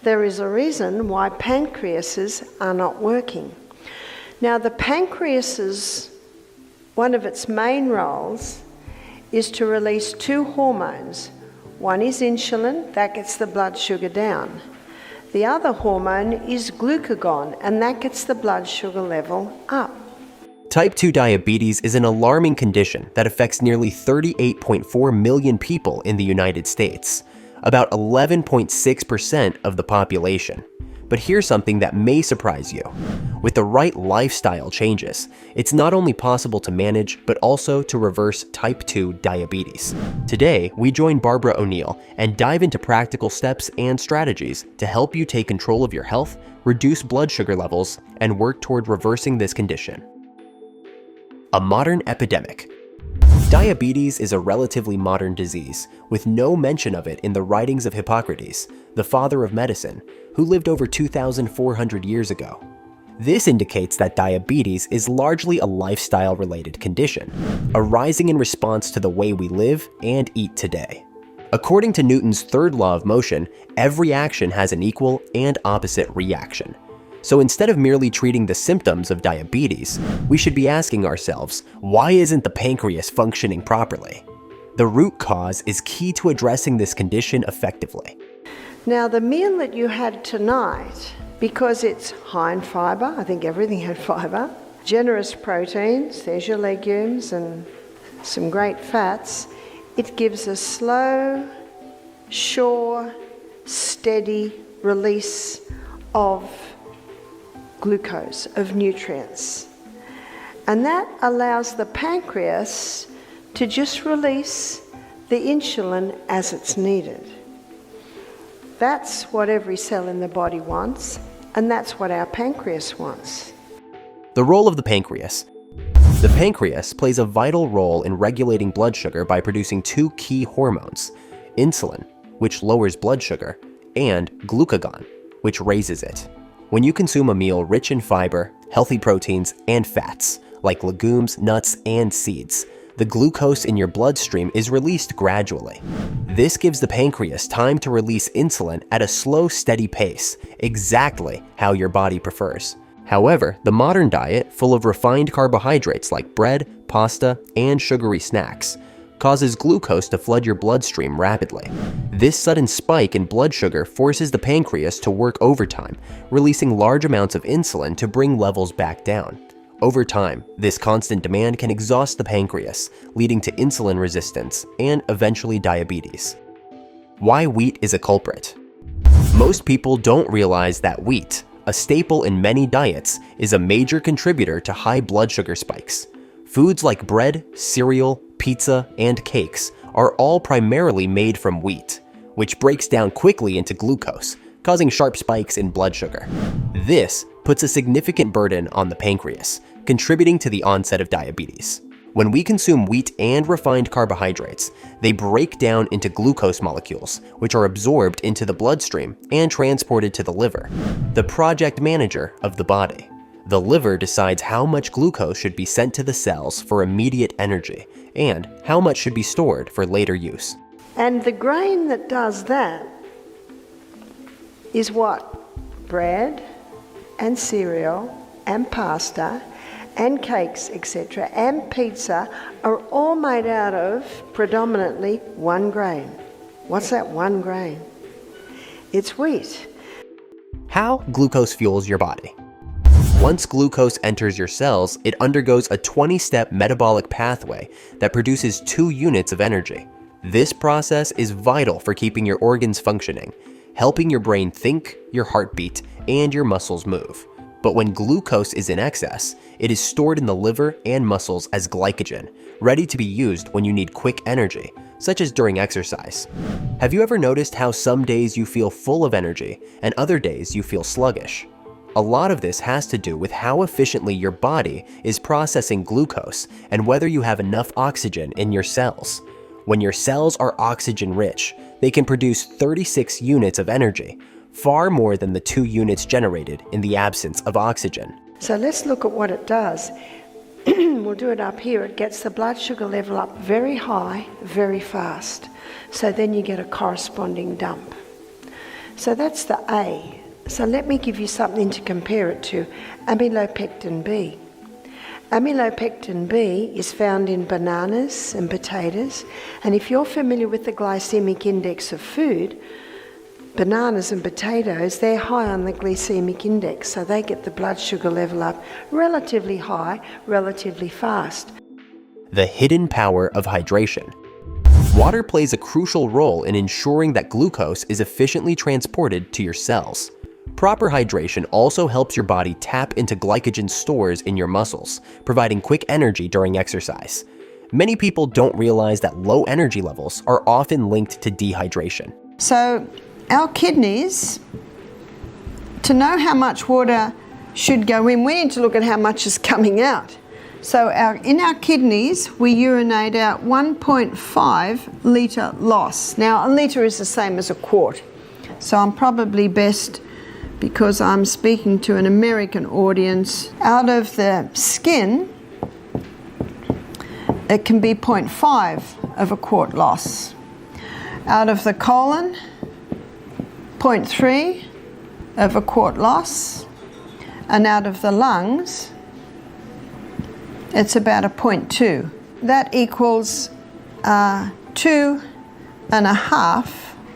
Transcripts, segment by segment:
there is a reason why pancreases are not working. Now, the pancreas's, one of its main roles is to release two hormones. One is insulin, that gets the blood sugar down. The other hormone is glucagon, and that gets the blood sugar level up. Type 2 diabetes is an alarming condition that affects nearly 38.4 million people in the United States, about 11.6% of the population. But here's something that may surprise you. With the right lifestyle changes, it's not only possible to manage, but also to reverse type 2 diabetes. Today, we join Barbara O'Neill and dive into practical steps and strategies to help you take control of your health, reduce blood sugar levels, and work toward reversing this condition. A modern epidemic. Diabetes is a relatively modern disease, with no mention of it in the writings of Hippocrates, the father of medicine, who lived over 2,400 years ago. This indicates that diabetes is largely a lifestyle-related condition, arising in response to the way we live and eat today. According to Newton's third law of motion, every action has an equal and opposite reaction. So instead of merely treating the symptoms of diabetes, we should be asking ourselves, why isn't the pancreas functioning properly? The root cause is key to addressing this condition effectively. Now, the meal that you had tonight, because it's high in fibre, I think everything had fibre, generous proteins, there's your legumes and some great fats, it gives a slow, sure, steady release of glucose, of nutrients. And that allows the pancreas to just release the insulin as it's needed. That's what every cell in the body wants, and that's what our pancreas wants. The role of the pancreas. The pancreas plays a vital role in regulating blood sugar by producing two key hormones, insulin, which lowers blood sugar, and glucagon, which raises it. When you consume a meal rich in fiber, healthy proteins, and fats, like legumes, nuts, and seeds, the glucose in your bloodstream is released gradually. This gives the pancreas time to release insulin at a slow, steady pace, exactly how your body prefers. However, the modern diet, full of refined carbohydrates like bread, pasta, and sugary snacks, causes glucose to flood your bloodstream rapidly. This sudden spike in blood sugar forces the pancreas to work overtime, releasing large amounts of insulin to bring levels back down. Over time, this constant demand can exhaust the pancreas, leading to insulin resistance and eventually diabetes. Why wheat is a culprit. Most people don't realize that wheat, a staple in many diets, is a major contributor to high blood sugar spikes. Foods like bread, cereal, pizza, and cakes are all primarily made from wheat, which breaks down quickly into glucose, causing sharp spikes in blood sugar. This puts a significant burden on the pancreas, contributing to the onset of diabetes. When we consume wheat and refined carbohydrates, they break down into glucose molecules, which are absorbed into the bloodstream and transported to the liver, the project manager of the body. The liver decides how much glucose should be sent to the cells for immediate energy and how much should be stored for later use. And the grain that does that is what? Bread and cereal and pasta and cakes, etc., and pizza are all made out of predominantly one grain. What's that one grain? It's wheat. How glucose fuels your body. Once glucose enters your cells, it undergoes a 20-step metabolic pathway that produces 2 units of energy. This process is vital for keeping your organs functioning, helping your brain think, your heart beat, and your muscles move. But when glucose is in excess, it is stored in the liver and muscles as glycogen, ready to be used when you need quick energy, such as during exercise. Have you ever noticed how some days you feel full of energy and other days you feel sluggish? A lot of this has to do with how efficiently your body is processing glucose and whether you have enough oxygen in your cells. When your cells are oxygen rich, they can produce 36 units of energy, far more than the 2 units generated in the absence of oxygen. So let's look at what it does. We'll do it up here. It gets the blood sugar level up very high, very fast. So then you get a corresponding dump. So that's the A. So let me give you something to compare it to. Amylopectin B. Amylopectin B is found in bananas and potatoes, and if you're familiar with the glycemic index of food, bananas and potatoes, they're high on the glycemic index, so they get the blood sugar level up relatively high, relatively fast. The hidden power of hydration. Water plays a crucial role in ensuring that glucose is efficiently transported to your cells. Proper hydration also helps your body tap into glycogen stores in your muscles, providing quick energy during exercise. Many people don't realize that low energy levels are often linked to dehydration. So our kidneys, to know how much water should go in, we need to look at how much is coming out. So in our kidneys, we urinate out 1.5 litre loss. Now, a litre is the same as a quart. So I'm probably best, because I'm speaking to an American audience, out of the skin, it can be 0.5 of a quart loss. Out of the colon, 0.3 of a quart loss. And out of the lungs, it's about a 0.2. That equals 2.5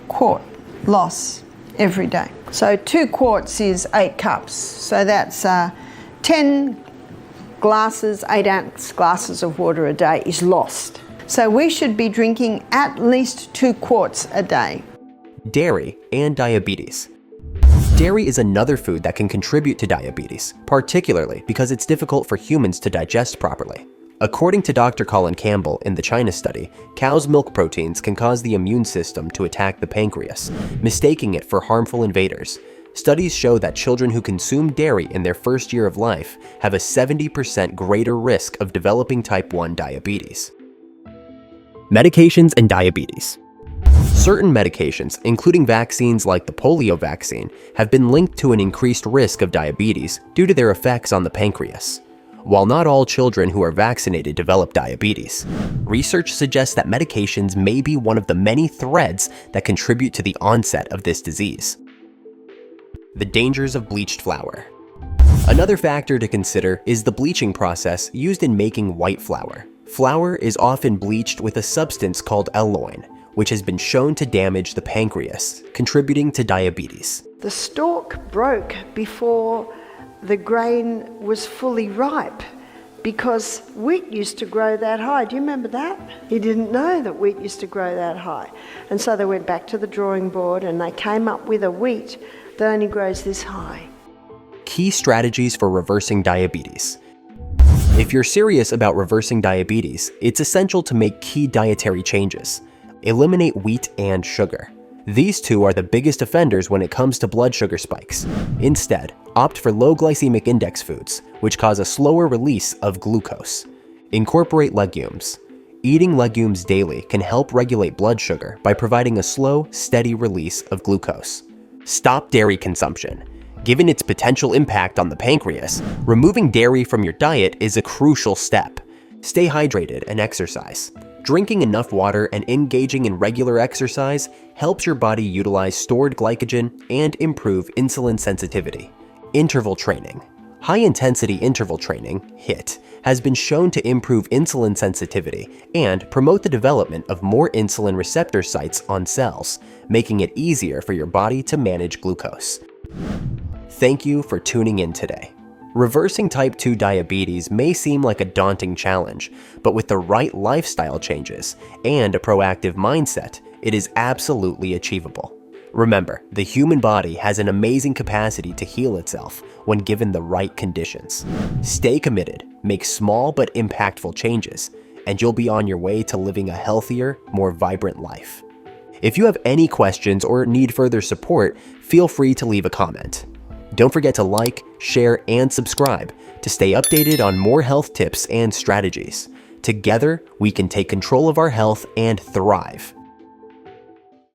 quart loss every day. So 2 quarts is 8 cups. So that's 10 glasses, 8 ounce glasses of water a day is lost. So we should be drinking at least 2 quarts a day. Dairy and diabetes. Dairy is another food that can contribute to diabetes, particularly because it's difficult for humans to digest properly. According to Dr. Colin Campbell in the China study, cow's milk proteins can cause the immune system to attack the pancreas, mistaking it for harmful invaders. Studies show that children who consume dairy in their first year of life have a 70% greater risk of developing type 1 diabetes. Medications and diabetes. Certain medications, including vaccines like the polio vaccine, have been linked to an increased risk of diabetes due to their effects on the pancreas. While not all children who are vaccinated develop diabetes, research suggests that medications may be one of the many threads that contribute to the onset of this disease. The dangers of bleached flour. Another factor to consider is the bleaching process used in making white flour. Flour is often bleached with a substance called elloin, which has been shown to damage the pancreas, contributing to diabetes. The stalk broke before the grain was fully ripe, because wheat used to grow that high. Do you remember that? He didn't know that wheat used to grow that high. And so they went back to the drawing board and they came up with a wheat that only grows this high. Key strategies for reversing diabetes. If you're serious about reversing diabetes, it's essential to make key dietary changes. Eliminate wheat and sugar. These two are the biggest offenders when it comes to blood sugar spikes. Instead, opt for low glycemic index foods, which cause a slower release of glucose. Incorporate legumes. Eating legumes daily can help regulate blood sugar by providing a slow, steady release of glucose. Stop dairy consumption. Given its potential impact on the pancreas, removing dairy from your diet is a crucial step. Stay hydrated and exercise. Drinking enough water and engaging in regular exercise helps your body utilize stored glycogen and improve insulin sensitivity. Interval training. High-intensity interval training, HIIT, has been shown to improve insulin sensitivity and promote the development of more insulin receptor sites on cells, making it easier for your body to manage glucose. Thank you for tuning in today. Reversing type 2 diabetes may seem like a daunting challenge, but with the right lifestyle changes and a proactive mindset, it is absolutely achievable. Remember, the human body has an amazing capacity to heal itself when given the right conditions. Stay committed, make small but impactful changes, and you'll be on your way to living a healthier, more vibrant life. If you have any questions or need further support, feel free to leave a comment. Don't forget to like, share, and subscribe to stay updated on more health tips and strategies. Together, we can take control of our health and thrive.